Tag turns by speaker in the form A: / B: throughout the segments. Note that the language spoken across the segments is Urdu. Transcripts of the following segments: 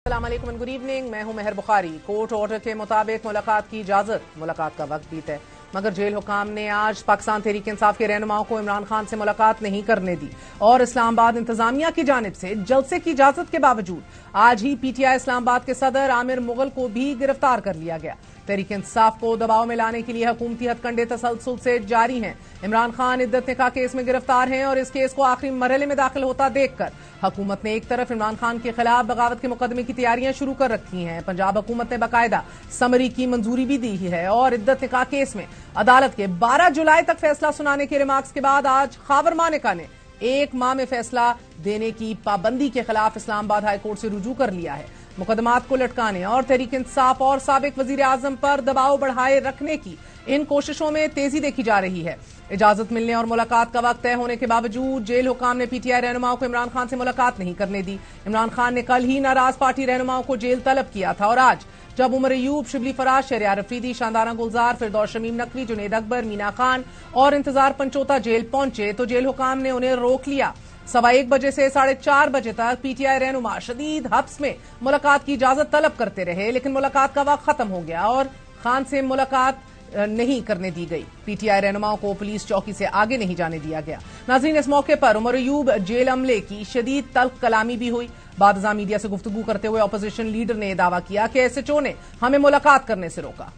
A: السلام علیکم اینڈ گڈ ایوننگ، میں ہوں مہر بخاری۔ کورٹ آرڈر کے مطابق ملاقات کی اجازت، ملاقات کا وقت بھی طے، مگر جیل حکام نے آج پاکستان تحریک انصاف کے رہنماؤں کو عمران خان سے ملاقات نہیں کرنے دی اور اسلام آباد انتظامیہ کی جانب سے جلسے کی اجازت کے باوجود آج ہی پی ٹی آئی اسلام آباد کے صدر عامر مغل کو بھی گرفتار کر لیا گیا۔ تحریک انصاف کو دباؤ میں لانے کے لیے حکومتی ہتھ کنڈے تسلسل سے جاری ہیں۔ عمران خان عدت نکاح کیس میں گرفتار ہیں اور اس کیس کو آخری مرحلے میں داخل ہوتا دیکھ کر حکومت نے ایک طرف عمران خان کے خلاف بغاوت کے مقدمے کی تیاریاں شروع کر رکھی ہیں، پنجاب حکومت نے باقاعدہ سمری کی منظوری بھی دی ہے اور عدت نکاح کیس میں عدالت کے 12 جولائی تک فیصلہ سنانے کے ریمارکس کے بعد آج خاور مانیکا نے 1 ماہ میں فیصلہ دینے کی پابندی کے خلاف اسلام آباد ہائی کورٹ سے رجوع کر لیا ہے۔ مقدمات کو لٹکانے اور تحریک انصاف اور سابق وزیر اعظم پر دباؤ بڑھائے رکھنے کی ان کوششوں میں تیزی دیکھی جا رہی ہے۔ اجازت ملنے اور ملاقات کا وقت طے ہونے کے باوجود جیل حکام نے پی ٹی آئی رہنماؤں کو عمران خان سے ملاقات نہیں کرنے دی۔ عمران خان نے کل ہی ناراض پارٹی رہنماؤں کو جیل طلب کیا تھا اور آج جب عمر ایوب، شبلی فراز، شہریار افریدی، شاندارہ گلزار، فردوس شمیم نقوی، جنید اکبر، مینا خان اور انتظار پنچوتا جیل پہنچے تو جیل حکام نے انہیں روک لیا۔ 1:15 بجے سے 4:30 بجے تک پی ٹی آئی رہنما شدید حبس میں ملاقات کی اجازت طلب کرتے رہے، لیکن ملاقات کا وقت ختم ہو گیا اور خان سے ملاقات نہیں کرنے دی گئی۔ پی ٹی آئی رہنماؤں کو پولیس چوکی سے آگے نہیں جانے دیا گیا۔ ناظرین، اس موقع پر عمر ایوب جیل عملے کی شدید تلخ کلامی بھی ہوئی۔ بعد ازاں میڈیا سے گفتگو کرتے ہوئے اپوزیشن لیڈر نے دعویٰ کیا کہ ایس ایچ او نے ہمیں ملاقات کرنے سے روکا۔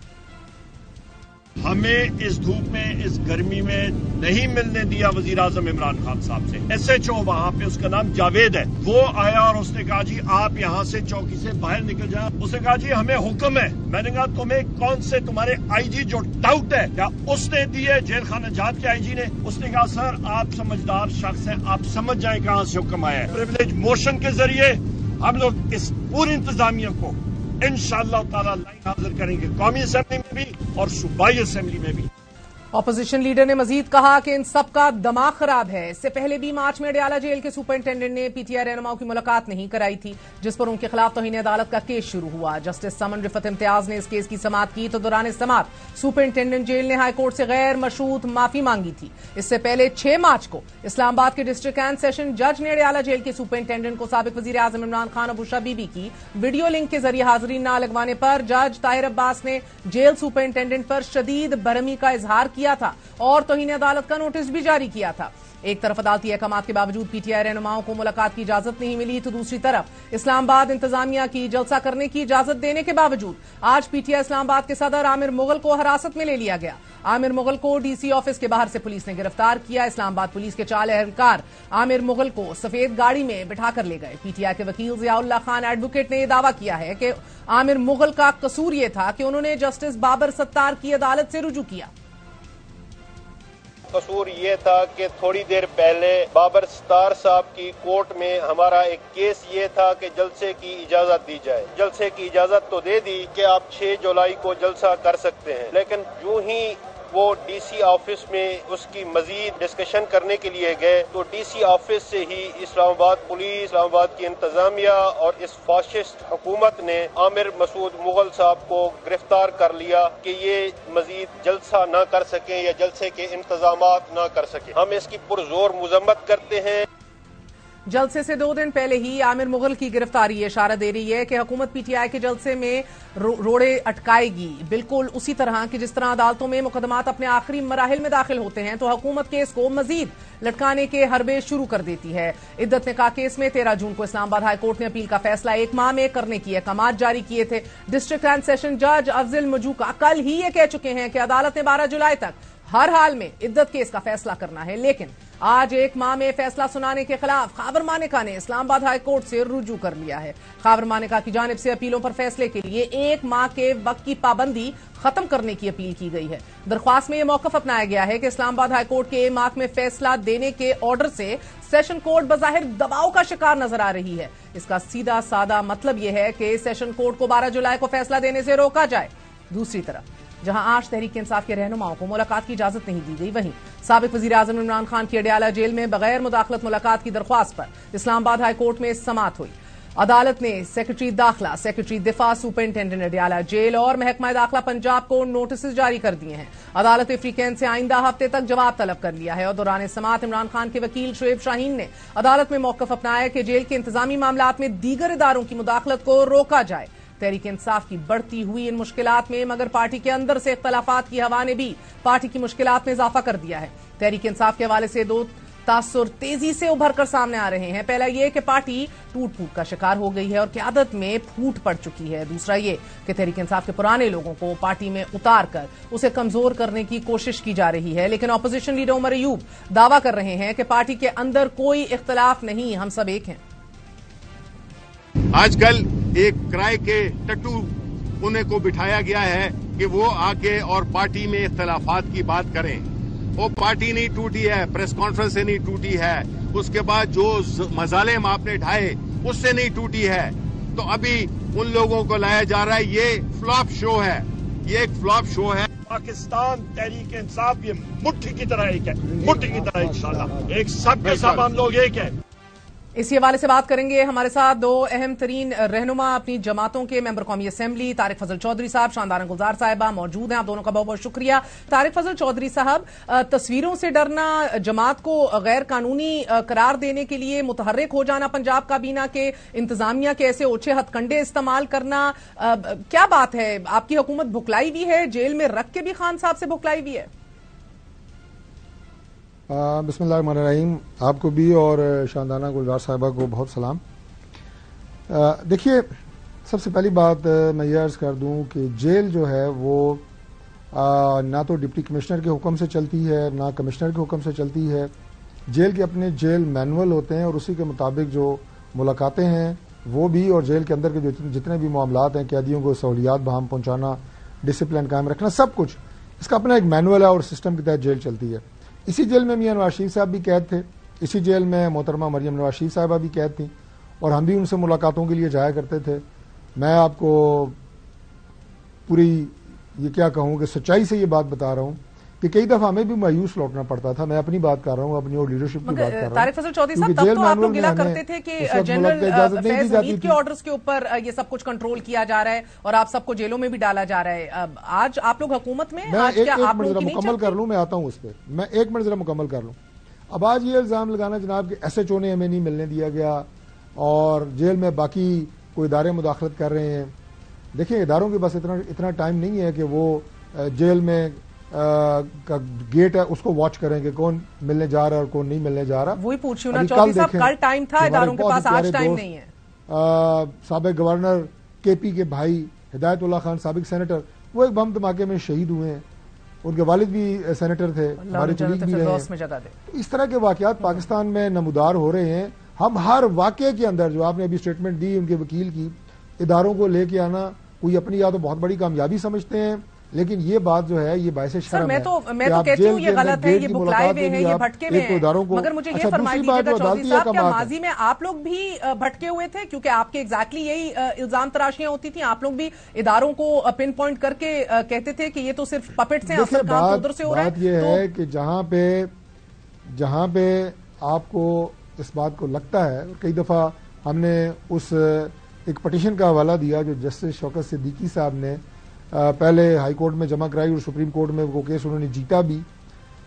B: ہمیں اس دھوپ میں، اس گرمی میں نہیں ملنے دیا وزیر اعظم عمران خان صاحب سے۔ ایس ایچ او وہاں پہ، اس کا نام جاوید ہے، وہ آیا اور اس نے کہا جی آپ یہاں سے چوکی سے باہر نکل جائیں۔ اس نے کہا جی ہمیں حکم ہے۔ میں نے کہا تمہیں کون سے تمہارے آئی جی جو ڈاؤٹ ہے کیا اس نے دیے جیل خانہ جات کے آئی جی نے؟ اس نے کہا سر آپ سمجھدار شخص ہیں، آپ سمجھ جائیں کہاں سے حکم آیا ہے۔ پریویلیج موشن کے ذریعے ہم لوگ اس پوری انتظامیہ کو انشاءاللہ تعالی لائن حاضر کریں گے، قومی اسمبلی میں بھی اور صوبائی اسمبلی میں بھی۔
A: اپوزیشن لیڈر نے مزید کہا کہ ان سب کا دماغ خراب ہے۔ اس سے پہلے بھی مارچ میں اڈیالہ جیل کے سپرنٹینڈنٹ نے پی ٹی آئی رہنماؤں کی ملاقات نہیں کرائی تھی، جس پر ان کے خلاف توہین عدالت کا کیس شروع ہوا۔ جسٹس سمن رفت امتیاز نے اس کیس کی سماعت کی تو دوران سماعت سپرنٹینڈنٹ جیل نے ہائی کورٹ سے غیر مشروط معافی مانگی تھی۔ اس سے پہلے 6 مارچ کو اسلام آباد کے ڈسٹرکٹ اینڈ سیشن جج نے اڈیالہ جیل کے سپرنٹینڈنٹ کو سابق وزیر اعظم عمران خان ابو شاہ بی بی کی ویڈیو لنک کے ذریعے حاضری نہ لگوانے پر جج طاہر عباس نے جیل سپرنٹینڈنٹ پر شدید برہمی کا اظہار کیا تھا اور توہین عدالت کا نوٹس بھی جاری کیا تھا۔ ایک طرف عدالتی احکامات کے باوجود پی ٹی آئی رہنماؤں کو ملاقات کی اجازت نہیں ملی تو دوسری طرف اسلام آباد انتظامیہ کی جلسہ کرنے کی اجازت دینے کے باوجود آج پی ٹی آئی اسلام آباد کے صدر عامر مغل کو حراست میں لے لیا گیا۔ عامر مغل کو ڈی سی آفس کے باہر سے پولیس نے گرفتار کیا۔ اسلام آباد پولیس کے 4 اہلکار عامر مغل کو سفید گاڑی میں بٹھا کر لے گئے۔ پی ٹی آئی کے وکیل ضیاء اللہ خان ایڈوکیٹ نے یہ دعویٰ کیا ہے کہ عامر مغل کا قصور یہ تھا کہ انہوں نے جسٹس بابر ستار کی عدالت سے رجوع کیا۔
C: قصور یہ تھا کہ تھوڑی دیر پہلے بابر ستار صاحب کی کورٹ میں ہمارا ایک کیس یہ تھا کہ جلسے کی اجازت دی جائے۔ جلسے کی اجازت تو دے دی کہ آپ 6 جولائی کو جلسہ کر سکتے ہیں، لیکن جو ہی وہ ڈی سی آفس میں اس کی مزید ڈسکشن کرنے کے لیے گئے تو ڈی سی آفس سے ہی اسلام آباد پولیس، اسلام آباد کی انتظامیہ اور اس فاشسٹ حکومت نے عامر مسعود مغل صاحب کو گرفتار کر لیا کہ یہ مزید جلسہ نہ کر سکیں یا جلسے کے انتظامات نہ کر سکیں۔ ہم اس کی پرزور مذمت کرتے ہیں۔
A: جلسے سے 2 دن پہلے ہی عامر مغل کی گرفتاری یہ اشارہ دے رہی ہے کہ حکومت پی ٹی آئی کے جلسے میں روڑے اٹکائے گی، بالکل اسی طرح کہ جس طرح عدالتوں میں مقدمات اپنے آخری مراحل میں داخل ہوتے ہیں تو حکومت کیس کو مزید لٹکانے کے حربے شروع کر دیتی ہے۔ عدت نکاح کیس میں 13 جون کو اسلام آباد ہائی کورٹ نے اپیل کا فیصلہ 1 ماہ میں کرنے کی احکامات جاری کیے تھے۔ ڈسٹرکٹ اینڈ سیشن جج افضل مجوکا کل ہی یہ کہہ چکے ہیں کہ عدالت نے 12 جولائی تک ہر حال میں عدت کیس کا فیصلہ کرنا ہے، لیکن آج 1 ماہ میں فیصلہ سنانے کے خلاف خاور مانیکا نے اسلام آباد ہائی کورٹ سے رجوع کر لیا ہے۔ خاور مانیکا کی جانب سے اپیلوں پر فیصلے کے لیے 1 ماہ کے وقت کی پابندی ختم کرنے کی اپیل کی گئی ہے۔ درخواست میں یہ موقف اپنایا گیا ہے کہ اسلام آباد ہائی کورٹ کے 1 ماہ میں فیصلہ دینے کے آرڈر سے سیشن کورٹ بظاہر دباؤ کا شکار نظر آ رہی ہے۔ اس کا سیدھا سادہ مطلب یہ ہے کہ سیشن کورٹ کو 12 جولائی کو فیصلہ دینے سے روکا جائے۔ دوسری طرف جہاں آج تحریک انصاف کے رہنماؤں کو ملاقات کی اجازت نہیں دی گئی، وہیں سابق وزیر اعظم عمران خان کی اڈیالہ جیل میں بغیر مداخلت ملاقات کی درخواست پر اسلام آباد ہائی کورٹ میں سماعت ہوئی۔ عدالت نے سیکرٹری داخلہ، سیکرٹری دفاع، سپرنٹینڈنٹ اڈیالہ جیل اور محکمہ داخلہ پنجاب کو نوٹسز جاری کر دیے ہیں۔ عدالت فریقین سے آئندہ ہفتے تک جواب طلب کر لیا ہے اور دوران سماعت عمران خان کے وکیل شعیب شاہین نے عدالت میں موقف اپنایا کہ جیل کے انتظامی معاملات میں دیگر اداروں کی مداخلت کو روکا جائے۔ تحریک انصاف کی بڑھتی ہوئی ان مشکلات میں مگر پارٹی کے اندر سے اختلافات کی ہوا نے بھی پارٹی کی مشکلات میں اضافہ کر دیا ہے۔ تحریک انصاف کے حوالے سے دو تاثر تیزی سے ابھر کر سامنے آ رہے ہیں۔ پہلا یہ کہ پارٹی ٹوٹ پھوٹ کا شکار ہو گئی ہے اور قیادت میں پھوٹ پڑ چکی ہے۔ دوسرا یہ کہ تحریک انصاف کے پرانے لوگوں کو پارٹی میں اتار کر اسے کمزور کرنے کی کوشش کی جا رہی ہے، لیکن اپوزیشن لیڈر عمر ایوب دعویٰ کر رہے ہیں کہ پارٹی کے اندر کوئی اختلاف نہیں، ہم سب ایک ہیں۔
D: آج کل ایک کرائے کے ٹٹو انہیں کو بٹھایا گیا ہے کہ وہ آگے اور پارٹی میں اختلافات کی بات کریں۔ وہ پارٹی نہیں ٹوٹی ہے، پریس کانفرنس سے نہیں ٹوٹی ہے، اس کے بعد جو مظالم آپ نے ڈھائے اس سے نہیں ٹوٹی ہے۔ تو ابھی ان لوگوں کو لایا جا رہا ہے، یہ فلاپ شو ہے، یہ ایک فلاپ شو ہے۔
B: پاکستان تحریک انصاف یہ مٹھی کی طرح ایک ہے، مٹھی کی طرح انشاءاللہ ایک سب کے سب ہم لوگ ایک ہیں۔
A: اسی حوالے سے بات کریں گے، ہمارے ساتھ دو اہم ترین رہنما اپنی جماعتوں کے ممبر قومی اسمبلی طارق فضل چودھری صاحب، شاندارہ گلزار صاحبہ موجود ہیں۔ آپ دونوں کا بہت بہت شکریہ۔ طارق فضل چودھری صاحب، تصویروں سے ڈرنا، جماعت کو غیر قانونی قرار دینے کے لیے متحرک ہو جانا پنجاب کابینہ کے، انتظامیہ کے ایسے اوچھے ہتھ کنڈے استعمال کرنا، کیا بات ہے؟ آپ کی حکومت بھکلائی بھی ہے، جیل میں رکھ کے بھی خان صاحب سے بھکلائی بھی ہے؟
E: بسم اللہ الرحمن الرحیم، آپ کو بھی اور شاندانہ گلزار صاحبہ کو بہت سلام۔ دیکھیے، سب سے پہلی بات میں یہ عرض کر دوں کہ جیل جو ہے وہ نہ تو ڈپٹی کمشنر کے حکم سے چلتی ہے نہ کمشنر کے حکم سے چلتی ہے۔ جیل کے اپنے جیل مینول ہوتے ہیں اور اسی کے مطابق جو ملاقاتیں ہیں وہ بھی، اور جیل کے اندر کے جتنے بھی معاملات ہیں، قیدیوں کو سہولیات بہم پہنچانا، ڈسپلن قائم رکھنا، سب کچھ اس کا اپنا ایک مینول ہے اور سسٹم کے تحت جیل چلتی ہے۔ اسی جیل میں میاں نواز شریف صاحب بھی قید تھے، اسی جیل میں محترمہ مریم نواز شریف صاحبہ بھی قید تھیں اور ہم بھی ان سے ملاقاتوں کے لیے جایا کرتے تھے۔ میں آپ کو پوری یہ کیا کہوں کہ سچائی سے یہ بات بتا رہا ہوں کہ کئی دفعہ ہمیں بھی مایوس لوٹنا پڑتا تھا۔ میں اپنی بات کر رہا ہوں، اپنی اور لیڈرشپ کی بات کر رہا ہوں۔
A: طارق فضل چودھری صاحب، تب تو آپ لوگ گلا کرتے تھے کہ جنرل فیض حمید کے آرڈرز کے اوپر یہ سب کچھ کنٹرول کیا جا رہا ہے اور آپ سب کو جیلوں میں بھی ڈالا جا رہا ہے۔ آج آپ لوگ حکومت میں، آج کیا آپ لوگوں کی نہیں
E: مکمل کر لوں؟ میں آتا ہوں اس پہ، میں ایک منٹ ذرا مکمل کر لوں۔ اب آج یہ الزام لگانا جناب کہ ایس ایچ او نے ہمیں نہیں ملنے دیا گیا اور جیل میں باقی کوئی ادارے مداخلت کر رہے ہیں۔ دیکھیں، اداروں کے بس اتنا ٹائم نہیں ہے کہ وہ جیل میں کا گیٹ ہے اس کو واچ کریں کہ کون ملنے جا رہا ہے اور کون نہیں ملنے جا رہا۔
A: وہی پوچھ رہی ہوں نا چودھری صاحب، کل ٹائم تھا اداروں کے پاس، آج ٹائم نہیں ہے۔
E: سابق گورنر کے پی کے بھائی ہدایت اللہ خان، سابق سینیٹر، وہ ایک بم دھماکے میں شہید ہوئے ہیں، ان کے والد بھی سینیٹر تھے، ہمارے کلیگ بھی رہے ہیں۔ اس طرح کے واقعات پاکستان میں نمودار ہو رہے ہیں۔ ہم ہر واقعے کے اندر، جو آپ نے ابھی اسٹیٹمنٹ دی ان کے وکیل کی، اداروں کو لے کے آنا کوئی اپنی یا تو بہت بڑی کامیابی سمجھتے ہیں، لیکن یہ بات جو ہے یہ باعث شرم ہے۔
A: میں تو کہتی ہوں یہ غلط ہے، یہ بھکلائے ہوئے ہیں، یہ بھٹکے ہوئے ہیں۔ مگر مجھے یہ فرمائی دیجیے گا چودھری صاحب، کیا ماضی میں آپ لوگ بھی بھٹکے ہوئے تھے؟ کیونکہ آپ کے ایگزیکٹلی یہی الزام تراشیاں ہوتی تھیں، آپ لوگ بھی اداروں کو پن پوائنٹ کر کے کہتے تھے کہ یہ تو صرف پپٹس ہیں، اصل کام تو ادھر سے ہو رہا ہے۔
E: بات یہ ہے کہ جہاں پہ آپ کو اس بات کو لگتا ہے، کئی دفعہ ہم نے اس ایک پٹیشن کا حوالہ دیا جو جسٹس شوکت صدیقی صاحب نے پہلے ہائی کورٹ میں جمع کرائی اور سپریم کورٹ میں وہ کیس انہوں نے جیتا بھی،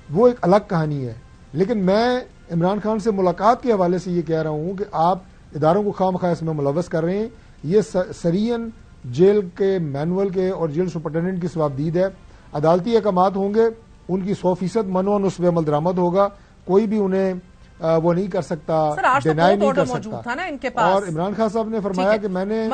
E: وہ ایک الگ کہانی ہے۔ لیکن میں عمران خان سے ملاقات کے حوالے سے یہ کہہ رہا ہوں کہ آپ اداروں کو خواہ مخواہ اس میں ملوث کر رہے ہیں۔ یہ سرین جیل کے مینول کے اور جیل سپرنٹینڈنٹ کی ثوابدید ہے۔ عدالتی احکامات ہوں گے، ان کی 100% منون اس پہ عمل درآمد ہوگا، کوئی بھی انہیں وہ نہیں کر سکتا، ڈینائی نہیں کر سکتا۔ اور عمران خان صاحب نے فرمایا کہ میں نے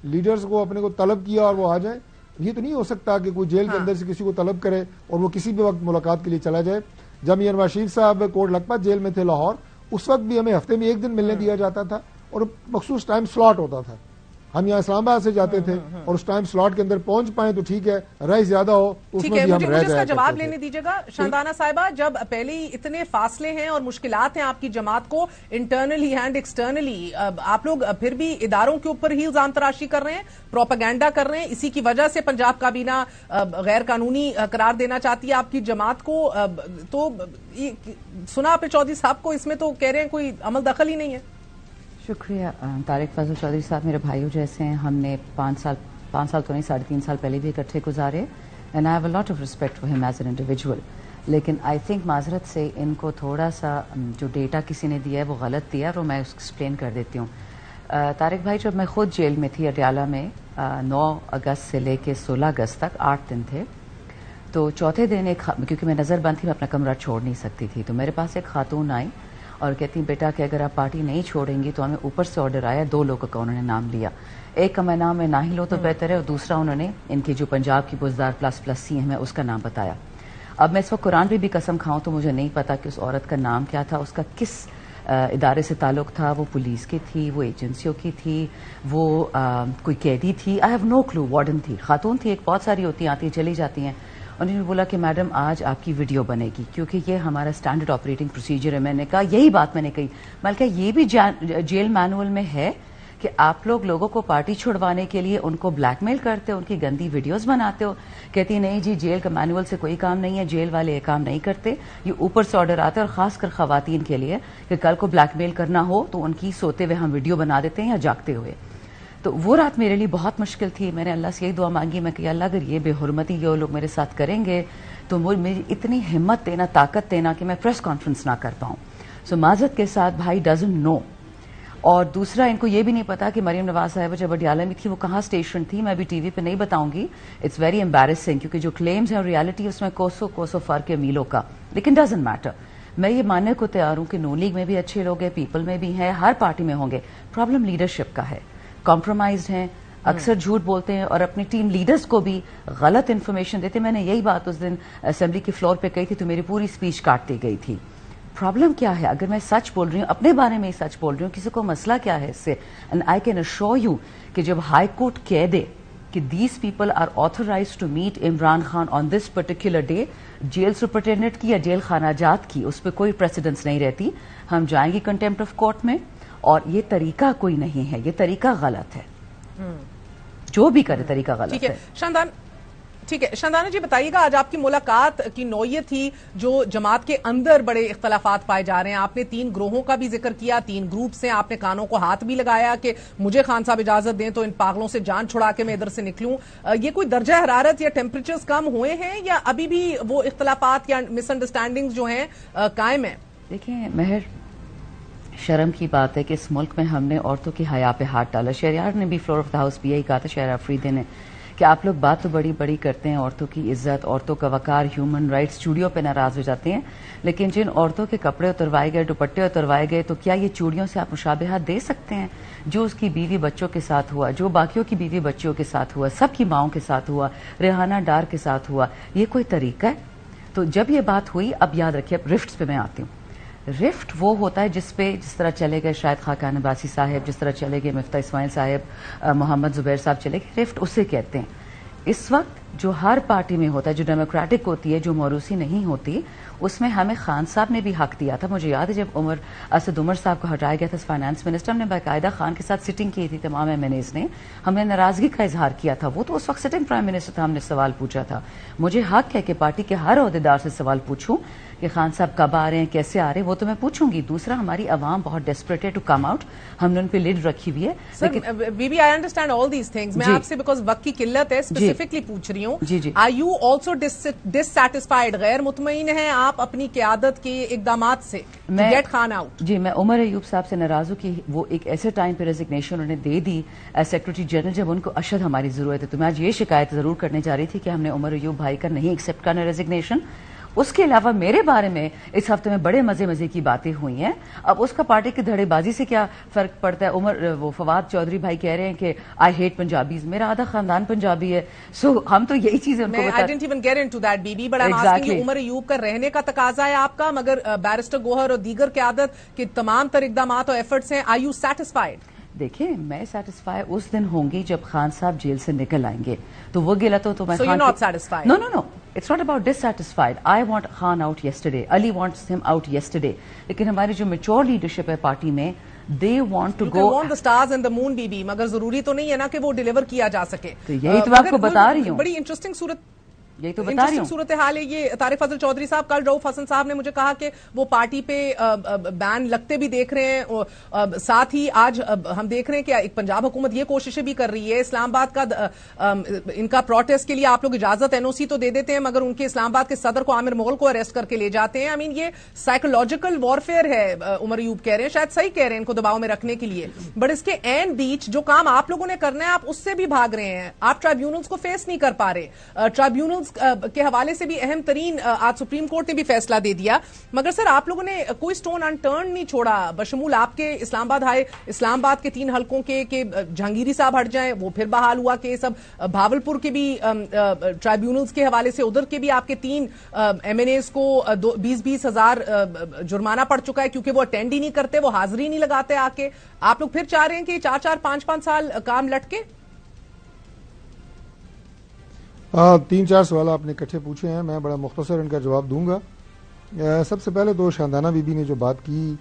E: لیڈرز کو اپنے کو طلب کیا اور وہ آ جائیں۔ یہ تو نہیں ہو سکتا کہ کوئی جیل کے اندر سے کسی کو طلب کرے اور وہ کسی بھی وقت ملاقات کے لیے چلا جائے۔ جب میاں نواز شریف صاحب کوٹ لکھپت جیل میں تھے لاہور، اس وقت بھی ہمیں ہفتے میں ایک دن ملنے دیا جاتا تھا اور مخصوص ٹائم سلاٹ ہوتا تھا۔ ہم یہاں اسلام آباد سے جاتے تھے اور اس ٹائم سلاٹ کے اندر پہنچ پائیں تو ٹھیک ہے، رائے زیادہ ہو اس میں بھی ہم رہ جایا کرتے تھے۔
A: جواب لینے دیجیے گا شاندانہ صاحبہ، جب پہلے اتنے فاصلے ہیں اور مشکلات ہیں آپ کی جماعت کو انٹرنلی اینڈ ایکسٹرنلی، آپ لوگ پھر بھی اداروں کے اوپر ہی الزام تراشی کر رہے ہیں، پروپیگنڈا کر رہے ہیں، اسی کی وجہ سے پنجاب کابینہ غیر قانونی قرار دینا چاہتی ہے آپ کی جماعت کو۔ تو سنا آپ نے چودھری صاحب کو، اس میں تو کہہ رہے ہیں کوئی عمل دخل ہی نہیں ہے۔
F: شکریہ طارق فضل چودھری صاحب، میرے بھائیوں جیسے ہیں. ہم نے 5 سال تو نہیں 3.5 سال پہلے بھی اکٹھے گزارے. And I have a lot of respect for ہم ایز این انڈیویجول. لیکن آئی تھنک معذرت سے ان کو تھوڑا سا جو ڈیٹا کسی نے دیا ہے وہ غلط دیا ہے، اور میں ایکسپلین کر دیتی ہوں. طارق بھائی، جب میں خود جیل میں تھی اڈیالہ میں 9 اگست سے لے کے 16 اگست تک 8 دن تھے، تو چوتھے دن کیونکہ میں نظر بند تھی، میں اپنا کمرہ چھوڑ نہیں سکتی تھی، تو میرے پاس ایک خاتون آئی اور کہتی بیٹا کہ اگر آپ پارٹی نہیں چھوڑیں گی تو ہمیں اوپر سے آرڈر آیا. 2 لوگوں کا انہوں نے نام لیا، ایک کا میں نام میں نہ ہی لو تو بہتر ہے، اور دوسرا انہوں نے ان کی جو پنجاب کی بزدار ++C ہے اس کا نام بتایا. اب میں اس وقت قرآن پہ بھی قسم کھاؤں تو مجھے نہیں پتا کہ اس عورت کا نام کیا تھا، اس کا کس ادارے سے تعلق تھا. وہ پولیس کی تھی، وہ ایجنسیوں کی تھی، وہ کوئی قیدی تھی، I have no kilo. Warden تھی، خاتون تھی، ایک بہت ساری ہوتی ہیں، آتی چلی جاتی ہیں. انہوں نے بولا کہ میڈم آج آپ کی ویڈیو بنے گی کیونکہ یہ ہمارا اسٹینڈرڈ آپریٹنگ پروسیجر ہے. میں نے کہا یہی بات میں نے کہی، میں نے کہا یہ بھی جیل مینول میں ہے کہ آپ لوگوں کو پارٹی چھڑوانے کے لیے ان کو بلیک میل کرتے ہو، ان کی گندی ویڈیوز بناتے ہو. کہتی نہیں جی جیل کا مینول سے کوئی کام نہیں ہے، جیل والے یہ کام نہیں کرتے، یہ اوپر سے آرڈر آتا ہے، اور خاص کر خواتین کے لیے کہ کل کو بلیک میل کرنا ہو تو ان کی سوتے ہوئے ہم ویڈیو بنا دیتے ہیں یا جاگتے ہوئے. تو وہ رات میرے لیے بہت مشکل تھی. میں نے اللہ سے یہی دعا مانگی، میں کہ اللہ اگر یہ بے حرمتی یہ لوگ میرے ساتھ کریں گے تو مجھے اتنی ہمت دینا، طاقت دینا کہ میں پریس کانفرنس نہ کر پاؤں. سو معذرت کے ساتھ بھائی ڈزنٹ نو. اور دوسرا ان کو یہ بھی نہیں پتا کہ مریم نواز صاحبہ جب اڈیالہ میں تھی وہ کہاں اسٹیشن تھی. میں بھی ٹی وی پہ نہیں بتاؤں گی، اٹس ویری ایمبیرسنگ، کیونکہ جو کلیمز ہیں اور ریالٹی اس میں کوسو فرق ہے میلوں کا. لیکن ڈزنٹ میٹر. میں یہ ماننے کو تیار ہوں کہ نون لیگ میں بھی اچھے لوگ ہیں، پیپل میں بھی ہیں، ہر پارٹی میں ہوں گے. پرابلم لیڈرشپ کا ہے، کمپرومائزڈ ہیں، اکثر جھوٹ بولتے ہیں اور اپنی ٹیم لیڈرز کو بھی غلط انفارمیشن دیتے. میں نے یہی بات اس دن اسمبلی کے فلور پہ کہی تھی تو میری پوری اسپیچ کاٹ دی گئی تھی. پرابلم کیا ہے؟ اگر میں سچ بول رہی ہوں، اپنے بارے میں ہی سچ بول رہی ہوں، کسی کو مسئلہ کیا ہے اس سے؟ And I can assure you کہ جب ہائی کورٹ کہہ دے کہ these people are authorized to meet Imran Khan on this particular day, jail superintendent کی یا جیل خانہ جات کی اس پہ کوئی پریسیڈنس نہیں رہتی. ہم جائیں گی کنٹیمپٹ آف کورٹ میں، اور یہ طریقہ کوئی نہیں ہے، یہ طریقہ غلط ہے. جو بھی کرے طریقہ غلط ہے.
A: ٹھیک ہے شاندانہ جی، بتائیے گا آج آپ کی ملاقات کی نوعیت تھی جو جماعت کے اندر بڑے اختلافات پائے جا رہے ہیں. آپ نے 3 گروہوں کا بھی ذکر کیا، 3 گروپس ہیں، آپ نے کانوں کو ہاتھ بھی لگایا کہ مجھے خان صاحب اجازت دیں تو ان پاگلوں سے جان چھڑا کے میں ادھر سے نکلوں. یہ کوئی درجہ حرارت یا ٹیمپریچرز کم ہوئے ہیں یا ابھی بھی وہ اختلافات یا مس انڈرسٹینڈنگ جو ہیں قائم ہیں؟
F: دیکھیں مہر، شرم کی بات ہے کہ اس ملک میں ہم نے عورتوں کی حیا پہ ہاتھ ڈالا. شہریار نے بھی فلور آف دا ہاؤس بھی یہی کہا تھا، شہریار فریدے نے، کہ آپ لوگ بات تو بڑی بڑی کرتے ہیں، عورتوں کی عزت، عورتوں کا وقار، ہیومن رائٹس، چوڑیوں پہ ناراض ہو جاتے ہیں، لیکن جن عورتوں کے کپڑے اتروائے گئے، دوپٹے اتروائے گئے، تو کیا یہ چوڑیوں سے آپ مشابہت دے سکتے ہیں؟ جو اس کی بیوی بچوں کے ساتھ ہوا، جو باقیوں کی بیوی بچوں کے ساتھ ہوا، سب کی ماؤں کے ساتھ ہوا، ریحانہ ڈار کے ساتھ ہوا، یہ کوئی طریقہ ہے؟ تو جب یہ بات ہوئی، اب یاد رکھیے، اب رفٹس پہ میں آتی ہوں. رفٹ وہ ہوتا ہے جس پہ جس طرح چلے گئے شاید خاقان عباسی صاحب، جس طرح چلے گئے مفتاح اسماعیل صاحب، محمد زبیر صاحب چلے گئے، رفٹ اسے کہتے ہیں. اس وقت جو ہر پارٹی میں ہوتا ہے، جو ڈیموکریٹک ہوتی ہے، جو موروثی نہیں ہوتی، اس میں ہمیں خان صاحب نے بھی حق دیا تھا. مجھے یاد ہے جب اسد عمر صاحب کو ہٹایا گیا تھا فائنانس منسٹر، ہم نے باقاعدہ خان کے ساتھ سٹنگ کی تھی، تمام ایم این ایز نے، ہم نے ناراضگی کا اظہار کیا تھا. وہ تو اس وقت سٹنگ پرائم منسٹر تھا، ہم نے سوال پوچھا تھا. مجھے حق ہے کہ پارٹی کے ہر عہدیدار سے سوال پوچھوں کہ خان صاحب کب آ رہے ہیں، کیسے آ رہے ہیں، وہ تو میں پوچھوں گی. دوسرا، ہماری عوام بہت ڈیسپریٹ ہے ٹو کم آؤٹ، ہم نے ان پہ لیڈ رکھی ہوئی ہے.
A: بی بی I understand all these things. میں آپ سے بیکاز وقت کی قلت ہے اسپیسیفکلی پوچھ رہی ہوں، آر یو آلسو ڈسسیٹسفائیڈ، غیر مطمئن ہیں آپ اپنی قیادت کے اقدامات سے گیٹ خان آؤٹ؟
F: جی، میں عمر ایوب صاحب سے ناراض ہوں کہ وہ ایک ایسے ٹائم پہ ریزگنیشن انہوں نے دے دی ایز سیکرٹری جنرل جب ان کو اشد ہماری ضرورت ہے. تو میں آج یہ شکایت ضرور کرنے جا رہی تھی کہ ہم نے عمر ایوب بھائی کا نہیں ایکسیپٹ کرنا ریزگنیشن. اس کے علاوہ میرے بارے میں اس ہفتے میں بڑے مزے کی باتیں ہوئی ہیں. اب اس کا پارٹی کی دھڑے بازی سے کیا فرق پڑتا ہے؟ وہ فواد چودھری بھائی کہہ رہے ہیں کہ آئی ہیٹ پنجابیز. میرا آدھا خاندان پنجابی ہے، سو ہم تو یہی چیزیں ان کو
A: I didn't even get into that, بی بی, but I'm asking you, Omar Ayub کا رہنے کا تقاضا ہے آپ کا، مگر بیرسٹر گوہر اور دیگر قیادت کے تمام تر اقدامات اور ایفرٹس ہیں. are you satisfied؟
F: دیکھیں، میں سیٹسفائی اس دن ہوں گی جب خان صاحب جیل سے نکل آئیں گے. تو وہ غلط ہو تو میں
A: So you're not satisfied?
F: No. It's not about dissatisfied. I want Khan out yesterday. Ali wants him out yesterday. لیکن ہماری جو میچور لیڈرشپ ہے پارٹی میں، they want to go.
A: You want the stars and the moon, بی بی، مگر ضروری تو نہیں ہے نا کہ وہ ڈیلیور کیا جا سکے.
F: تو یہی تو آپ کو بتا رہی ہوں.
A: بڑی انٹرسٹنگ صورت
F: یہی تو بتا رہی ہوں.
A: صورتحال ہے یہ. طارق فضل چودھری صاحب, کل رؤف حسن صاحب نے مجھے کہا کہ وہ پارٹی پہ بین لگتے بھی دیکھ رہے ہیں, ساتھ ہی آج ہم دیکھ رہے ہیں کہ ایک پنجاب حکومت یہ کوششیں بھی کر رہی ہے. اسلام آباد کا ان کا پروٹیسٹ کے لیے آپ لوگ اجازت NOC تو دے دیتے ہیں, مگر ان کے اسلام آباد کے صدر کو عامر مغل کو اریسٹ کر کے لے جاتے ہیں. یہ سائیکولوجیکل وارفیئر ہے, عمر ایوب کہہ رہے ہیں, شاید صحیح کہہ رہے ہیں ان کو دباؤ میں رکھنے کے لیے, بٹ اس کے عین بیچ جو کام آپ لوگوں نے کرنا ہے آپ اس سے بھی بھاگ رہے ہیں. آپ ٹرائیبیونلز کو فیس نہیں کر پا رہے. ٹرائیبیونلز کے حوالے سے بھی اہم ترین آج سپریم کورٹ نے بھی فیصلہ دے دیا, مگر سر آپ لوگوں نے کوئی سٹون انٹرن نہیں چھوڑا, بشمول آپ کے اسلام آباد کے 3 حلقوں کے کہ جہانگیری صاحب ہٹ جائیں, وہ پھر بحال ہوا کیس. اب بھاولپور کے بھی ٹرائیبیونلز کے حوالے سے ادھر کے بھی آپ کے 3 MNAs کو 20-20 ہزار جرمانہ پڑ چکا ہے کیونکہ وہ اٹینڈ ہی نہیں کرتے, وہ حاضری نہیں لگاتے آ کے. آپ لوگ پھر چاہ رہے ہیں کہ 4-4 5-5 سال کام لٹکے؟
E: 3-4 سوال آپ نے اکٹھے پوچھے ہیں, میں بڑا مختصر ان کا جواب دوں گا. سب سے پہلے تو شاندانہ بی بی نے جو بات کی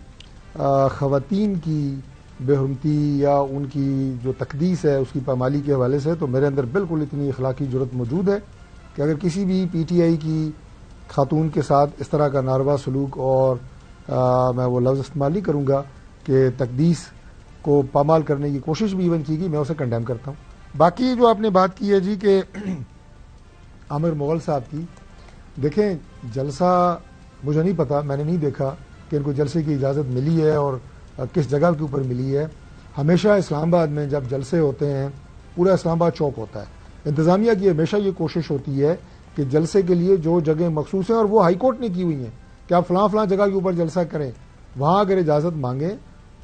E: خواتین کی بے حرمتی یا ان کی جو تقدیس ہے اس کی پامالی کے حوالے سے, تو میرے اندر بالکل اتنی اخلاقی جرت موجود ہے کہ اگر کسی بھی PTI کی خاتون کے ساتھ اس طرح کا ناروا سلوک, اور میں وہ لفظ استعمال نہیں کروں گا کہ تقدیس کو پامال کرنے کی کوشش بھی ایون کی گئی, میں اسے کنڈیم کرتا ہوں. باقی جو آپ نے بات کی ہے جی کہ عامر مغل صاحب کی, دیکھیں جلسہ مجھے نہیں پتا, میں نے نہیں دیکھا کہ ان کو جلسے کی اجازت ملی ہے اور کس جگہ کے اوپر ملی ہے. ہمیشہ اسلام آباد میں جب جلسے ہوتے ہیں پورا اسلام آباد چوک ہوتا ہے. انتظامیہ کی ہمیشہ یہ کوشش ہوتی ہے کہ جلسے کے لیے جو جگہ مخصوص ہیں, اور وہ ہائی کورٹ نے کی ہوئی ہیں کہ آپ فلاں جگہ کے اوپر جلسہ کریں, وہاں اگر اجازت مانگیں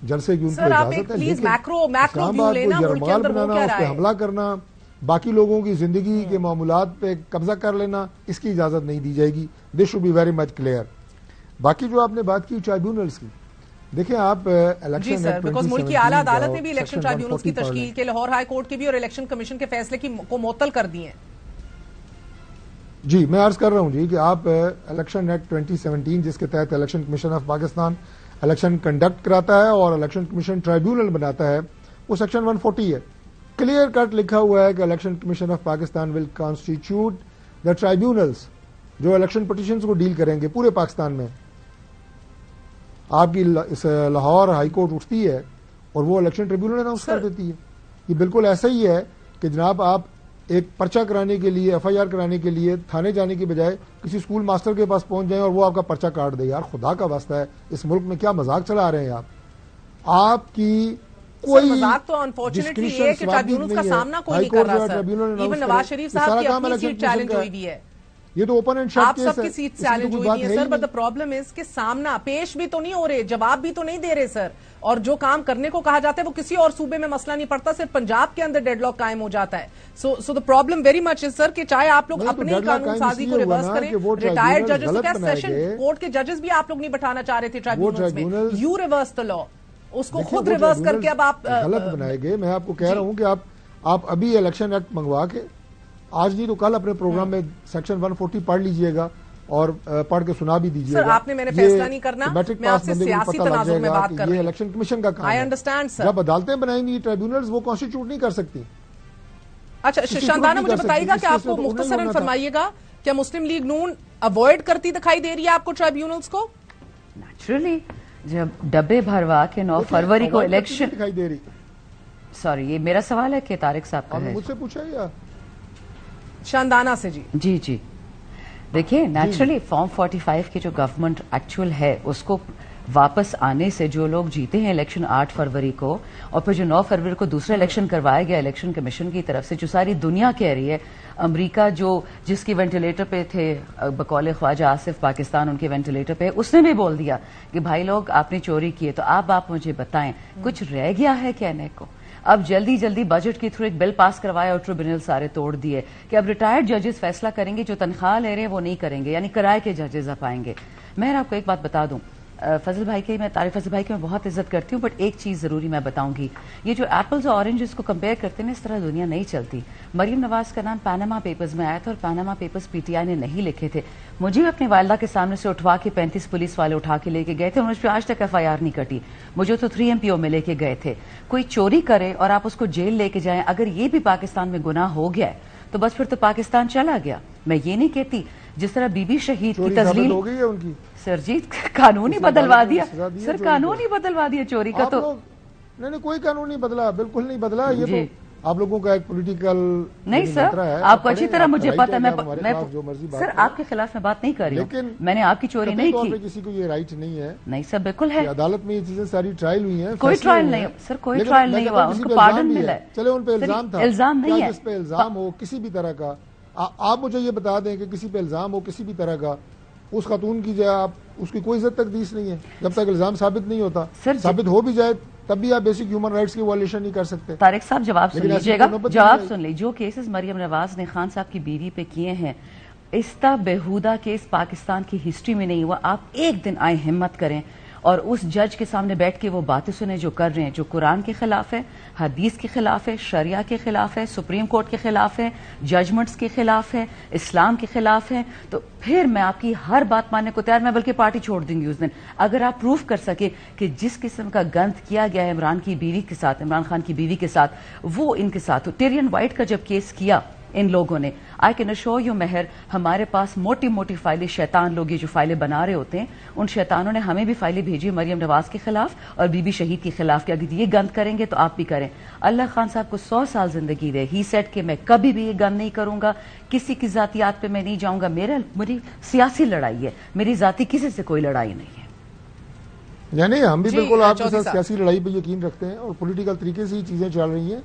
E: جلسے کی ان کو اجازت ہے. لیکن اسلام آباد کو یرغمال بنانا, اس پہ حملہ کرنا, باقی لوگوں کی زندگی کے معاملات پہ قبضہ کر لینا, اس کی اجازت نہیں دی جائے گی. This should be very much clear. باقی جو آپ نے بات کی ٹرائیبیونلز کی, دیکھیں آپ الیکشن
A: جی سر, بیکاز ملک کی اعلیٰ عدالت نے بھی الیکشن ٹرائیبیونلز کی تشکیل کے لاہور ہائی کورٹ کے بھی اور الیکشن کمیشن کے فیصلے کو معطل کر دی ہیں.
E: جی میں عرض کر رہا ہوں جی کہ آپ الیکشن ایکٹ 2017 جس کے تحت election commission of Pakistan election conduct کراتا ہے اور الیکشن کمیشن ٹرائیبیونل بناتا ہے, وہ سیکشن 140 ہے. کلیئر کٹ لکھا ہوا ہے کہ election commission of Pakistan will constitute the tribunals جو الیکشن پٹیشنز کو ڈیل کریں گے پورے پاکستان میں. آپ کی لاہور ہائی کورٹ اٹھتی ہے اور وہ الیکشن ٹریبیونل اناؤنس کر دیتی ہے. یہ بالکل ایسا ہی ہے کہ جناب آپ ایک پرچہ کرانے کے لیے FIR کرانے کے لیے تھانے جانے کے بجائے کسی اسکول ماسٹر کے پاس پہنچ جائیں اور وہ آپ کا پرچہ کاٹ دے. یار خدا کا واسطہ ہے, اس ملک میں کیا مذاق چلا رہے ہیں آپ کی کوئی
A: مذاق تو انفارچونیٹلی یہ ہے کہ ٹرائیبیونلز کا سامنا کوئی نہیں کر رہا سر. ایون نواز شریف صاحب کی اپنی سیٹ چیلنج ہوئی بھی ہے,
E: یہ تو اوپن اینڈ شٹ کیس ہے,
A: آپ سب کی سیٹ چیلنج ہوئی بھی ہے سر, بٹ the problem is کہ سامنا پیش بھی تو نہیں ہو رہے, جواب بھی تو نہیں دے رہے سر, اور جو کام کرنے کو کہا جاتا ہے وہ کسی اور صوبے میں مسئلہ نہیں پڑتا, صرف پنجاب کے اندر ڈیڈ لاک قائم ہو جاتا ہے. سو the problem very much is سر کہ چاہے آپ لوگ اپنی قانون سازی کو ریورس کریں, ریٹائرڈ ججز کا سیشن کورٹ کے ججز بھی آپ لوگ نہیں بٹھانا چاہ رہے تھے ٹرائیبیونلز میں, یو ریورس the law, اس کو خود ریورس کر کے اب آپ
E: غلط بنائے گئے. میں آپ کو کہہ رہا ہوں کہ آپ ابھی الیکشن ایکٹ منگوا کے آج نہیں تو کل اپنے پروگرام میں سیکشن 140 پڑھ لیجئے گا اور پڑھ کے سنا بھی دیجئے گا.
A: سر آپ نے میں نے فیصلہ نہیں کرنا, میں آپ سے سیاسی تناظر میں بات کر رہا ہوں.
E: یہ الیکشن کمیشن کا کام
A: I understand سر.
E: جب عدالتیں بنائیں گی ٹرائیبیونلز وہ کانسٹیٹیوٹ نہیں کر سکتی.
A: اچھا شاندانہ مجھے بتائیے گا کہ آپ کو مختصراً فرمائیے گا کیا مسلم لیگ نون اوائڈ کرتی دکھائی دے رہی ہے آپ کو ٹرائیبیونلز کو؟
F: نیچرلی جب ڈبے بھروا کے 9 فروری کو الیکشن
E: دکھائی دے رہی.
F: سوری یہ میرا سوال ہے کہ طارق صاحب کا ہے,
E: مجھ سے پوچھا یا
A: شاندانہ سے؟ جی
F: دیکھیے نیچرلی فارم 45 کی جو گورنمنٹ ایکچوئل ہے اس کو واپس آنے سے جو لوگ جیتے ہیں الیکشن 8 فروری کو, اور پھر جو 9 فروری کو دوسرا الیکشن کروایا گیا الیکشن کمیشن کی طرف سے, جو ساری دنیا کہہ رہی ہے, امریکہ جو جس کی وینٹیلیٹر پہ تھے بقول خواجہ آصف پاکستان ان کے وینٹیلیٹر پہ, اس نے بھی بول دیا کہ بھائی لوگ آپ نے چوری کی ہے, تو آپ مجھے بتائیں کچھ رہ گیا ہے کہنے کو؟ اب جلدی بجٹ کے تھرو ایک بل پاس کروایا اور ٹریبونل سارے توڑ دیے کہ اب ریٹائرڈ ججز فیصلہ کریں گے, جو تنخواہ لے رہے ہیں وہ نہیں کریں گے, یعنی کرائے کے ججز اب آئیں گے. میں آپ کو ایک بات بتا دوں, فضل بھائی کی میں طارق فضل بھائی کی میں بہت عزت کرتی ہوں, بٹ ایک چیز ضروری میں بتاؤں گی, یہ جو ایپلز اور اورنجز کو کمپیئر کرتے ہیں اس طرح دنیا نہیں چلتی. مریم نواز کا نام پاناما پیپرز میں آیا تھا اور پاناما پیپرز PTI نے نہیں لکھے تھے. مجھے اپنی والدہ کے سامنے سے اٹھوا کے 35 پولیس والے اٹھا کے لے کے گئے تھے, انہوں نے آج تک FIR نہیں کٹی. مجھے تو 3 MPO میں لے کے گئے تھے. کوئی چوری کرے اور آپ اس کو جیل لے کے جائیں, اگر یہ بھی پاکستان میں گناہ ہو گیا ہے تو بس پھر تو پاکستان چلا گیا. میں یہ نہیں کہتی جس طرح بی بی شہید کی تذلیل
E: ہو گئی ہے ان کی.
F: سر جی قانون ہی بدلوا دیا سر, قانون ہی بدلوا دیا چوری کا. تو
E: نہیں کوئی قانون نہیں بدلا, بالکل نہیں بدلا. یہ تو آپ لوگوں کا ایک پولیٹیکل
F: نہیں سر, آپ کو اچھی طرح مجھے پتا ہے. میں سر آپ کے خلاف میں بات نہیں کر رہی ہوں,
E: لیکن
F: میں نے آپ کی چوری نہیں کی.
E: کسی کو یہ رائٹ نہیں ہے.
F: نہیں سر بالکل ہے,
E: عدالت میں یہ چیزیں ساری ٹرائل ہوئی ہیں.
F: کوئی ٹرائل نہیں سر, کوئی ٹرائل نہیں ہوا, ان کو پارڈن ملا ہے.
E: چلے ان پہ الزام تھا,
F: الزام نہیں ہے.
E: جس پہ الزام ہو کسی بھی طرح کا, آپ مجھے یہ بتا دیں کہ کسی پہ الزام ہو کسی بھی طرح کا, اس خاتون کی جائے آپ اس کی کوئی عزت تقدیس نہیں ہے جب تک الزام ثابت نہیں ہوتا. ثابت ہو بھی جائے تب بھی آپ بیسک ہیومن رائٹس کی وائلیشن نہیں کر سکتے.
F: طارق صاحب جواب سن لیجیے گا, جواب سن لیجیے. جو کیسز مریم نواز نے خان صاحب کی بیوی پہ کیے ہیں, استا بےہودہ کیس پاکستان کی ہسٹری میں نہیں ہوا. آپ ایک دن آئے ہمت کریں اور اس جج کے سامنے بیٹھ کے وہ باتیں سنیں جو کر رہے ہیں, جو قرآن کے خلاف ہے, حدیث کے خلاف ہے, شریعہ کے خلاف ہے, سپریم کورٹ کے خلاف ہے, ججمنٹس کے خلاف ہے, اسلام کے خلاف ہے. تو پھر میں آپ کی ہر بات ماننے کو تیار, میں بلکہ پارٹی چھوڑ دوں گی اس دن اگر آپ پروف کر سکے کہ جس قسم کا گند کیا گیا ہے عمران کی بیوی کے ساتھ, عمران خان کی بیوی کے ساتھ, وہ ان کے ساتھ. ٹیرین وائٹ کا جب کیس کیا ان لوگوں نے, آئی کین اشور یو مہر, ہمارے پاس موٹی موٹی فائلیں, شیطان لوگ یہ جو فائلیں بنا رہے ہوتے ہیں, ان شیطانوں نے ہمیں بھی فائلیں بھیجی مریم نواز کے خلاف اور بی بی شہید کے خلاف کہ اگر یہ گند کریں گے تو آپ بھی کریں. اللہ خان صاحب کو 100 سال زندگی دے. ہی سیڈ کہ میں کبھی بھی یہ گند نہیں کروں گا, کسی کی ذاتیات پہ میں نہیں جاؤں گا. میری سیاسی لڑائی ہے, میری ذاتی کسی سے کوئی لڑائی نہیں ہے.
E: یعنی ہم بھی بالکل آپ کے ساتھ سیاسی لڑائی پہ یقین رکھتے ہیں اور پولیٹیکل طریقے سے ہی چیزیں چل رہی ہیں.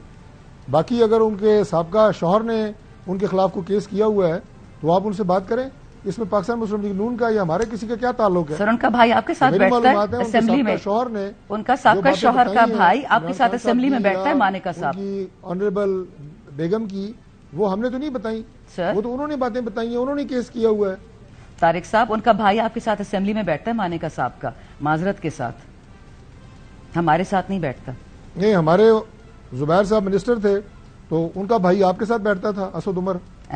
E: باقی اگر ان کے سابقہ شوہر نے ان کے خلاف کو کیس کیا ہوا ہے تو آپ ان سے بات کریں. اس میں پاکستان مسلم لیگ نون کا یا ہمارے کسی کا کیا تعلق ہے؟
F: سر ان کا بھائی آپ کے ساتھ بیٹھتا ہے اسمبلی میں,
E: شوہر نے
F: ان کا سابقہ شوہر کا بھائی آپ کے ساتھ اسمبلی میں بیٹھتا ہے, مانے کا صاحب
E: کی آنریبل بیگم کی, وہ ہم نے تو نہیں بتائی سر, وہ تو انہوں نے باتیں بتائی ہیں, انہوں نے کیس کیا ہوا ہے.
F: طارق صاحب ان کا بھائی آپ کے ساتھ اسمبلی میں بیٹھتا ہے, مانے کا صاحب کا, معذرت کے ساتھ, ہمارے ساتھ نہیں بیٹھتا. نہیں,
E: ہمارے زبیر صاحب منسٹر تھے تو ان کا بھائی آپ کے ساتھ بیٹھتا تھا, Asad Umar.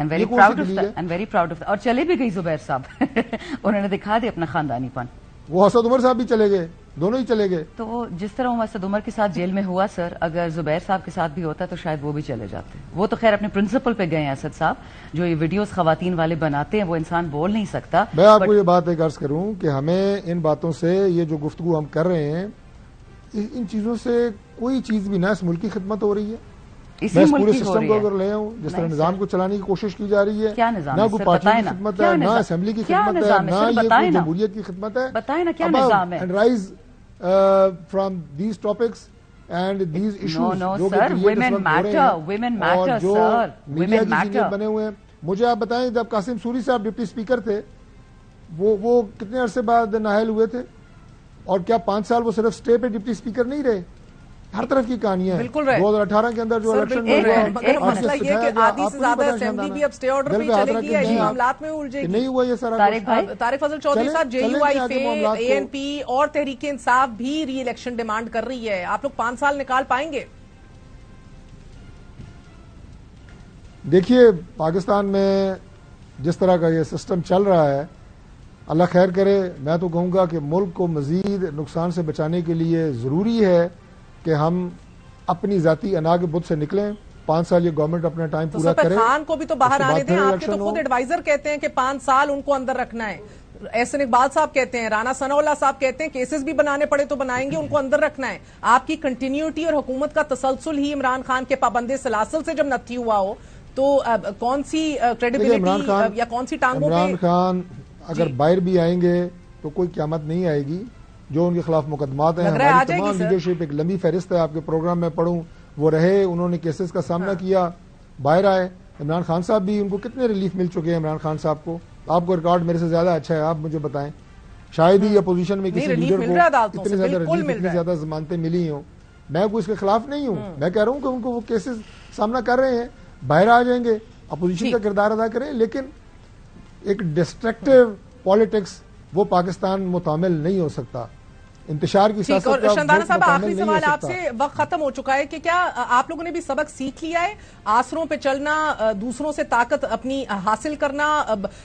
F: Very proud of اور چلے بھی گئی زبیر صاحب, انہوں نے دکھا دیا اپنا خاندانی پن.
E: وہ اسد عمر صاحب بھی چلے گئے, دونوں ہی چلے گئے.
F: تو وہ جس طرح وہ اسد عمر کے ساتھ جیل میں ہوا سر, اگر زبیر صاحب کے ساتھ بھی ہوتا تو شاید وہ بھی چلے جاتے. وہ تو خیر اپنے پرنسپل پہ گئے ہیں اسد صاحب, جو یہ ویڈیوز خواتین والے بناتے ہیں وہ انسان بول نہیں سکتا.
E: میں آپ کو یہ بات ایک عرض کروں کہ ہمیں ان باتوں سے, یہ جو گفتگو ہم کر رہے ہیں, ان چیزوں سے کوئی چیز بھی نہ اس ملک کی خدمت ہو رہی ہے. میں اس پورے سسٹم کو اگر لے آؤں, جس طرح نظام کو چلانے کی کوشش کی جا رہی ہے, نہ کوئی پارٹی کی خدمت ہے, نہ اسمبلی کی خدمت ہے, نہ یہ کوئی جمہوریت کی خدمت ہے.
F: بتائیں نا کیا نظام ہے.
E: And rise from these topics and these issues جو کہ
F: ویمن میٹر
E: سر, میڈیا کی سینئر بنے ہوئے ہیں. مجھے آپ بتائیں جب قاسم سوری صاحب ڈپٹی اسپیکر تھے, وہ کتنے عرصے بعد نااہل ہوئے تھے, اور کیا 5 سال وہ صرف اسٹے پہ ڈپٹی اسپیکر نہیں رہے؟ ہر طرف کی کہانیاں ہیں. 2018 کے اندر جو الیکشن
A: ہوا, مسئلہ یہ ہے کہ آدھی سے زیادہ اسمبلی بھی اب اسٹے آرڈر پہ چلے گی, ایسے معاملات میں الجھے گی.
E: نہیں ہوا یہ سارا.
A: طارق فضل چودھری صاحب, جے یو آئی پہ اے این پی اور تحریک انصاف بھی ری الیکشن ڈیمانڈ کر رہی ہے. آپ لوگ 5 سال نکال پائیں گے؟
E: دیکھیے پاکستان میں جس طرح کا یہ سسٹم چل رہا ہے, اللہ خیر کرے. میں تو کہوں گا کہ ملک کو مزید نقصان سے بچانے کے لیے ضروری ہے کہ ہم اپنی ذاتی انا کے بت سے نکلیں. 5 سال یہ گورنمنٹ اپنا ٹائم پورا کرے.
A: خان کو بھی تو باہر آنے دیں. آپ کے تو خود ایڈوائزر کہتے ہیں کہ 5 سال ان کو اندر رکھنا ہے. احسن اقبال صاحب کہتے ہیں, رانا ثناء اللہ صاحب کہتے ہیں کیسز بھی بنانے پڑے تو بنائیں گے, ان کو اندر رکھنا ہے. آپ کی کنٹینیوٹی اور حکومت کا تسلسل ہی عمران خان کے پابندے سلاسل سے جب نتھی ہوا ہو تو کون سی کریڈیبلٹی یا کون سی ٹانگوں پہ.
E: عمران خان اگر باہر بھی آئیں گے تو کوئی قیامت نہیں آئے گی. جو ان کے خلاف مقدمات ہیں, ہماری تمام لیڈرشپ, ایک لمبی فہرست ہے, آپ کے پروگرام میں پڑھوں, وہ رہے, انہوں نے کیسز کا سامنا کیا, باہر آئے. عمران خان صاحب بھی, ان کو کتنے ریلیف مل چکے ہیں عمران خان صاحب کو؟ آپ کو ریکارڈ میرے سے زیادہ اچھا ہے, آپ مجھے بتائیں. شاید ہی اپوزیشن میں کسی لیڈر کو اتنی زیادہ ریلیف, اتنی زیادہ ضمانتیں ملی ہوں. میں کوئی اس کے خلاف نہیں ہوں, میں کہہ رہا ہوں کہ ان کو وہ کیسز سامنا کر رہے ہیں, باہر آ جائیں گے, اپوزیشن کا کردار ادا کریں, لیکن ایک ڈسٹرکٹیو پالیٹکس وہ پاکستان متعامل نہیں ہو سکتا. انتشار کی سیاست کا
A: شندانہ صاحب, آخری سوال آپ سے, وقت ختم ہو چکا ہے, کہ کیا آپ لوگوں نے بھی سبق سیکھ لیا ہے؟ آسروں پہ چلنا, دوسروں سے طاقت اپنی حاصل کرنا,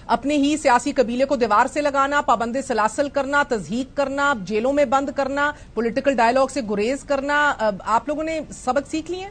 A: اپنے ہی سیاسی قبیلے کو دیوار سے لگانا, پابندے سلاسل کرنا, تضحیق کرنا, جیلوں میں بند کرنا, پولیٹیکل ڈائیلاگ سے گریز کرنا, آپ لوگوں نے سبق سیکھ لیے ہیں؟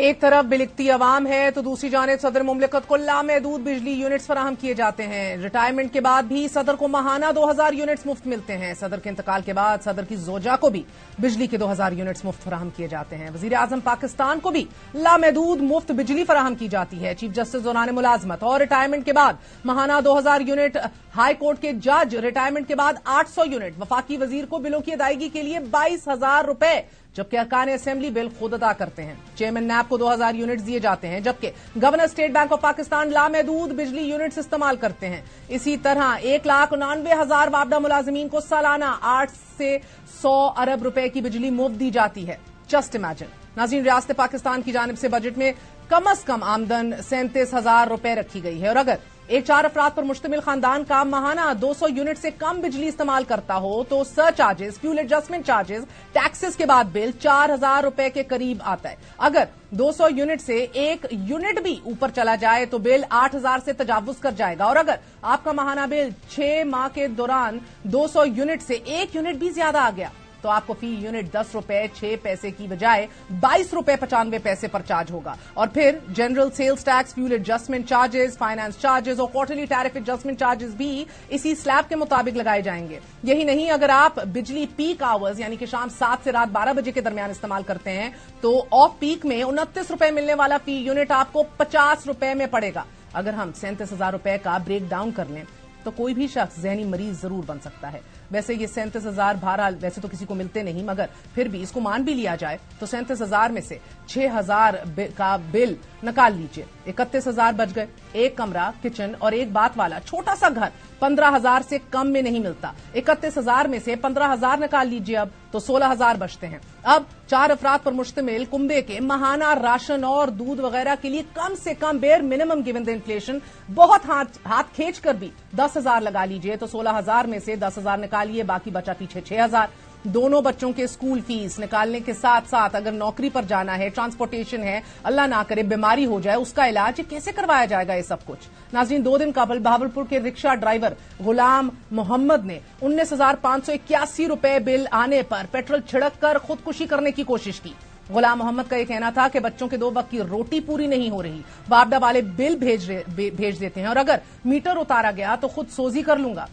A: ایک طرف بلکتی عوام ہے تو دوسری جانب صدر مملکت کو لامحدود بجلی یونٹس فراہم کیے جاتے ہیں. ریٹائرمنٹ کے بعد بھی صدر کو ماہانہ 2000 یونٹس مفت ملتے ہیں. صدر کے انتقال کے بعد صدر کی زوجہ کو بھی بجلی کے 2000 یونٹس مفت فراہم کیے جاتے ہیں. وزیر اعظم پاکستان کو بھی لامحدود مفت بجلی فراہم کی جاتی ہے. چیف جسٹس دوران ملازمت اور ریٹائرمنٹ کے بعد ماہانہ 2000 یونٹ. ہائی کورٹ کے جج ریٹائرمنٹ کے بعد 800 یونٹ. وفاقی وزیر کو بلوں کی ادائیگی کے لیے 22,000 روپے, جبکہ ارکان اسمبلی بل خود ادا کرتے ہیں. چیئرمین نیب کو 2000 یونٹس دیے جاتے ہیں, جبکہ governor state bank of Pakistan لامحدود بجلی یونٹس استعمال کرتے ہیں. اسی طرح 1,99,000 وابدہ ملازمین کو سالانہ 8 سے 100 ارب روپے کی بجلی مفت دی جاتی ہے. Just imagine. ناظرین, ریاست پاکستان کی جانب سے بجٹ میں کم از کم آمدن 37,000 روپے رکھی گئی ہے, اور اگر ایک 4 افراد پر مشتمل خاندان کا ماہانہ 200 یونٹ سے کم بجلی استعمال کرتا ہو تو sir charges, fuel adjustment charges, taxes کے بعد بل 4,000 روپے کے قریب آتا ہے. اگر 200 یونٹ سے 1 یونٹ بھی اوپر چلا جائے تو بل 8,000 سے تجاوز کر جائے گا, اور اگر آپ کا ماہانہ بل 6 ماہ کے دوران 200 یونٹ سے 1 یونٹ بھی زیادہ آ گیا تو آپ کو فی یونٹ 10 روپے 6 پیسے کی بجائے 22 روپے 95 پیسے پر چارج ہوگا. اور پھر general sales tax, fuel adjustment charges, finance charges اور کوارٹرلی ٹیرف ایڈجسٹمنٹ چارجز بھی اسی سلیب کے مطابق لگائے جائیں گے. یہی نہیں, اگر آپ بجلی پیک آورز یعنی کہ شام 7 سے رات 12 بجے کے درمیان استعمال کرتے ہیں تو آف پیک میں 29 روپے ملنے والا فی یونٹ آپ کو 50 روپے میں پڑے گا. اگر ہم 37,000 روپے کا بریک ڈاؤن کر لیں تو کوئی بھی شخص ذہنی مریض ضرور بن سکتا ہے. ویسے یہ 37,000 بہرحال ویسے تو کسی کو ملتے نہیں, مگر پھر بھی اس کو مان بھی لیا جائے تو 37,000 میں سے 6,000 کا بل نکال لیجئے, 31,000 بچ گئے. ایک کمرہ, کچن اور ایک بات والا چھوٹا سا گھر 15,000 سے کم میں نہیں ملتا. 31,000 میں سے 15,000 نکال لیجئے اب تو 16,000 بچتے ہیں. اب 4 افراد پر مشتمل کنبے کے ماہانہ راشن اور دودھ وغیرہ کے لیے کم سے کم bare minimum given the inflation بہت ہاتھ کھینچ کر بھی 10,000 لگا لیجئے تو 16,000 میں سے 10,000 نکالیے, باقی بچا پیچھے 6,000. دونوں بچوں کے اسکول فیس نکالنے کے ساتھ ساتھ اگر نوکری پر جانا ہے, ٹرانسپورٹیشن ہے, اللہ نہ کرے بیماری ہو جائے, اس کا علاج کیسے کروایا جائے گا یہ سب کچھ. ناظرین, 2 دن قبل بہاولپور کے رکشہ ڈرائیور غلام محمد نے 19,581 روپے بل آنے پر پیٹرول چھڑک کر خودکشی کرنے کی کوشش کی. غلام محمد کا یہ کہنا تھا کہ بچوں کے 2 وقت کی روٹی پوری نہیں ہو رہی, وابدہ والے بل بھیج دیتے ہیں اور اگر میٹر اتارا گیا تو خود سوزی کر لوں گا.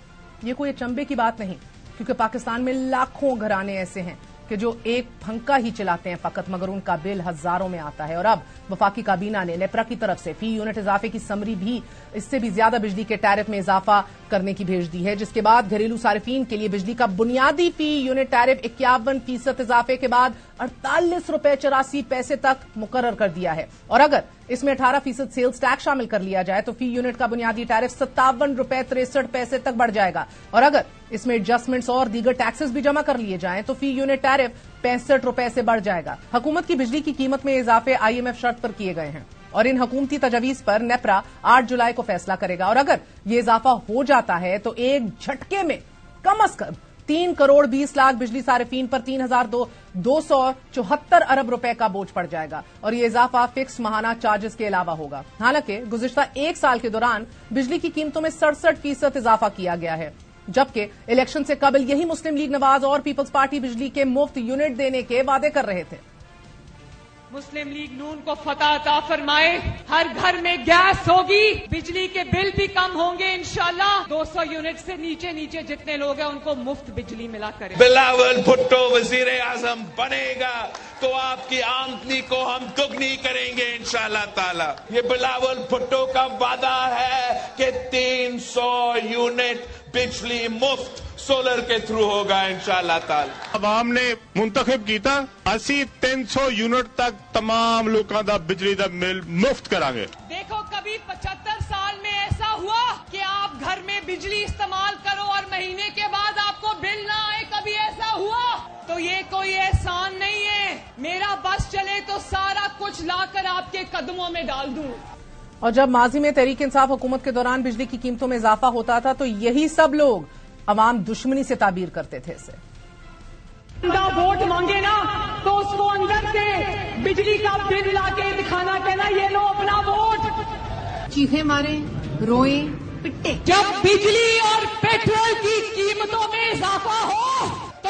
A: یہ کوئی چمبے کی بات نہیں, کیونکہ پاکستان میں لاکھوں گھرانے ایسے ہیں کہ جو ایک پنکھا ہی چلاتے ہیں فقط, مگر ان کا بل ہزاروں میں آتا ہے. اور اب وفاقی کابینہ نے نیپرا کی طرف سے فی یونٹ اضافے کی سمری بھی اس سے بھی زیادہ بجلی کے ٹیرف میں اضافہ کرنے کی بھیج دی ہے, جس کے بعد گھریلو صارفین کے لیے بجلی کا بنیادی فی یونٹ ٹیرف 51% اضافے کے بعد 48 روپے 84 پیسے تک مقرر کر دیا ہے. اور اگر اس میں 18% سیلز ٹیکس شامل کر لیا جائے تو فی یونٹ کا بنیادی ٹیرف 57 روپے 63 پیسے تک بڑھ جائے گا. اور اگر اس میں ایڈجسٹمنٹس اور دیگر ٹیکسز بھی جمع کر لیے جائیں تو فی یونٹ ٹیرف 65 روپے سے بڑھ جائے گا. حکومت کی بجلی کی قیمت میں اضافے IMF شرط پر کیے گئے ہیں اور ان حکومتی تجاویز پر نیپرا 8 جولائی کو فیصلہ کرے گا. اور اگر یہ اضافہ ہو جاتا ہے تو ایک جھٹکے میں کم از کم 3 کروڑ 20 لاکھ بجلی صارفین پر 3,274 ارب روپے کا بوجھ پڑ جائے گا. اور یہ اضافہ فکس ماہانہ چارجز کے علاوہ ہوگا. حالانکہ گزشتہ 1 سال کے دوران بجلی کی قیمتوں میں 67% اضافہ کیا گیا ہے, جبکہ الیکشن سے قبل یہی مسلم لیگ نواز اور پیپلز پارٹی بجلی کے مفت یونٹ دینے کے وعدے کر رہے تھے.
G: مسلم لیگ نون کو فتح عطا فرمائے, ہر گھر میں گیس ہوگی, بجلی کے بل بھی کم ہوں گے انشاءاللہ. 200 یونٹ سے نیچے جتنے لوگ ہیں ان کو مفت بجلی ملا کرے.
H: بلاول بھٹو وزیر اعظم بنے گا تو آپ کی آمدنی کو ہم دگنی کریں گے انشاءاللہ تعالی. یہ بلاول بھٹو کا وعدہ ہے کہ 300 یونٹ بجلی مفت سولر کے تھرو ہوگا انشاءاللہ تعالی.
D: عوام نے منتخب کیتا 300 یونٹ تک تمام لوگوں دا بجلی دا بل مفت کریں گے.
G: دیکھو کبھی 75 سال میں ایسا ہوا کہ آپ گھر میں بجلی استعمال کرو اور مہینے کے بعد آپ کو بل نہ آئے, کبھی ایسا ہوا؟ تو یہ کوئی احسان نہیں ہے, میرا بس چلے تو سارا کچھ لا کر آپ کے قدموں میں ڈال دوں.
A: اور جب ماضی میں تحریک انصاف حکومت کے دوران بجلی کی قیمتوں میں اضافہ ہوتا تھا تو یہی سب لوگ عوام دشمنی سے تعبیر کرتے تھے اسے.
G: ووٹ مانگے نا تو اس کو اندر سے بجلی کا بل لا کے دکھانا, کہنا یہ لو اپنا ووٹ.
I: چیخیں مارے, روئیں, پٹے.
G: جب بجلی اور پیٹرول کی قیمتوں میں اضافہ ہو تو